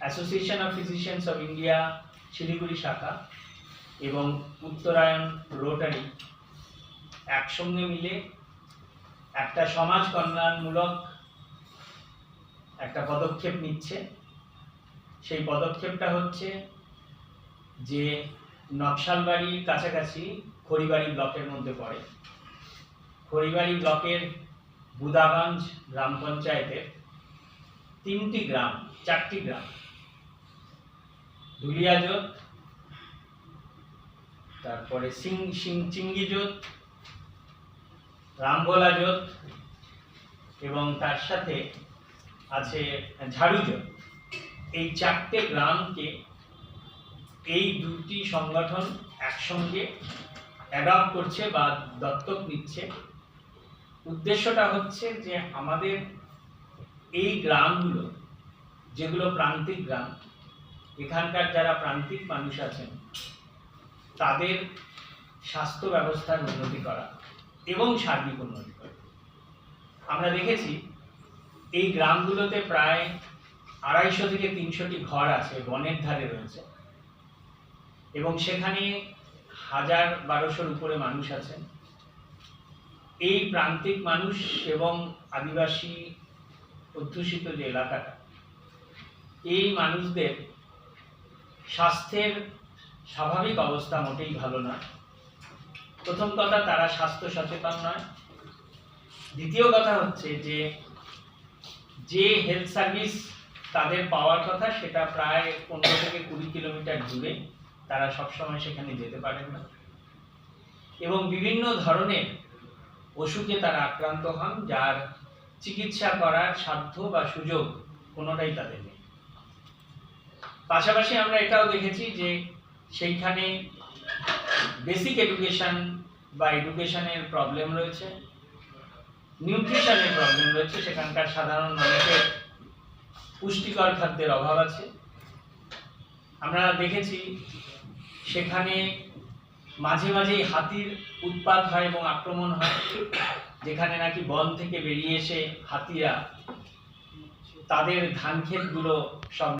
Association of physicians of India Siliguri শাখা এবং উত্তরায়ণ rotary একসঙ্গে মিলে একটা সমাজ কল্যাণমূলক একটা পদক্ষেপ নিচ্ছে। সেই পদক্ষেপটা হচ্ছে যে নকশালবাড়ির কাছাকাছি খড়িবাড়ি ব্লকের মধ্যে পড়ে। খড়িবাড়ি ব্লকের বুদাগঞ্জ গ্রাম পঞ্চায়েতের চারটি গ্রাম ধুলিয়াজোত, তারপরে চিঙ্গিজোত, রামগোলাজোত এবং তার সাথে আছে ঝাড়ুজোত। এই চারটে গ্রামকে এই দুটি সংগঠন একসঙ্গে অ্যাডপ্ট করছে বা দত্তক নিচ্ছে। উদ্দেশ্যটা হচ্ছে যে আমাদের এই গ্রামগুলো, যেগুলো প্রান্তিক গ্রাম, এখানকার যারা প্রান্তিক মানুষ আছেন তাদের স্বাস্থ্য ব্যবস্থার উন্নতি করা এবং সার্বিক উন্নতি করা। আমরা দেখেছি এই গ্রামগুলোতে প্রায় 250 থেকে 300টি ঘর আছে, বনের ধারে রয়েছে, এবং সেখানে 1000-1200-র উপরে মানুষ আছেন। এই প্রান্তিক মানুষ এবং আদিবাসী অধ্যুষিত যে এলাকাটা, এই মানুষদের স্বাস্থ্যের স্বাভাবিক অবস্থা মোটেই ভালো নয়। প্রথম কথা, তারা স্বাস্থ্য সচেতন নয়। দ্বিতীয় কথা হচ্ছে যে হেলথ সার্ভিস তাদের পাওয়ার কথা সেটা প্রায় 15 থেকে 20 কিলোমিটার দূরে, তারা সবসময় সেখানে যেতে পারেন না, এবং বিভিন্ন ধরনের অসুখে তারা আক্রান্ত হন, যার চিকিৎসা করার সাধ্য বা সুযোগ কোনোটাই তাদের নেই। পাশাপাশি আমরা এটাও দেখেছি যে সেইখানে বেসিক এডুকেশন বা এডুকেশনের প্রবলেম রয়েছে, নিউট্রিশনের প্রবলেম রয়েছে, সেখানকার সাধারণ মানুষের পুষ্টিকর খাদ্যের অভাব আছে। আমরা দেখেছি সেখানে মাঝে মাঝেই হাতির উৎপাত হয় এবং আক্রমণ হয়, যেখানে নাকি বন থেকে বেরিয়ে এসে হাতিরা তাদের ধান ক্ষেতগুলো সব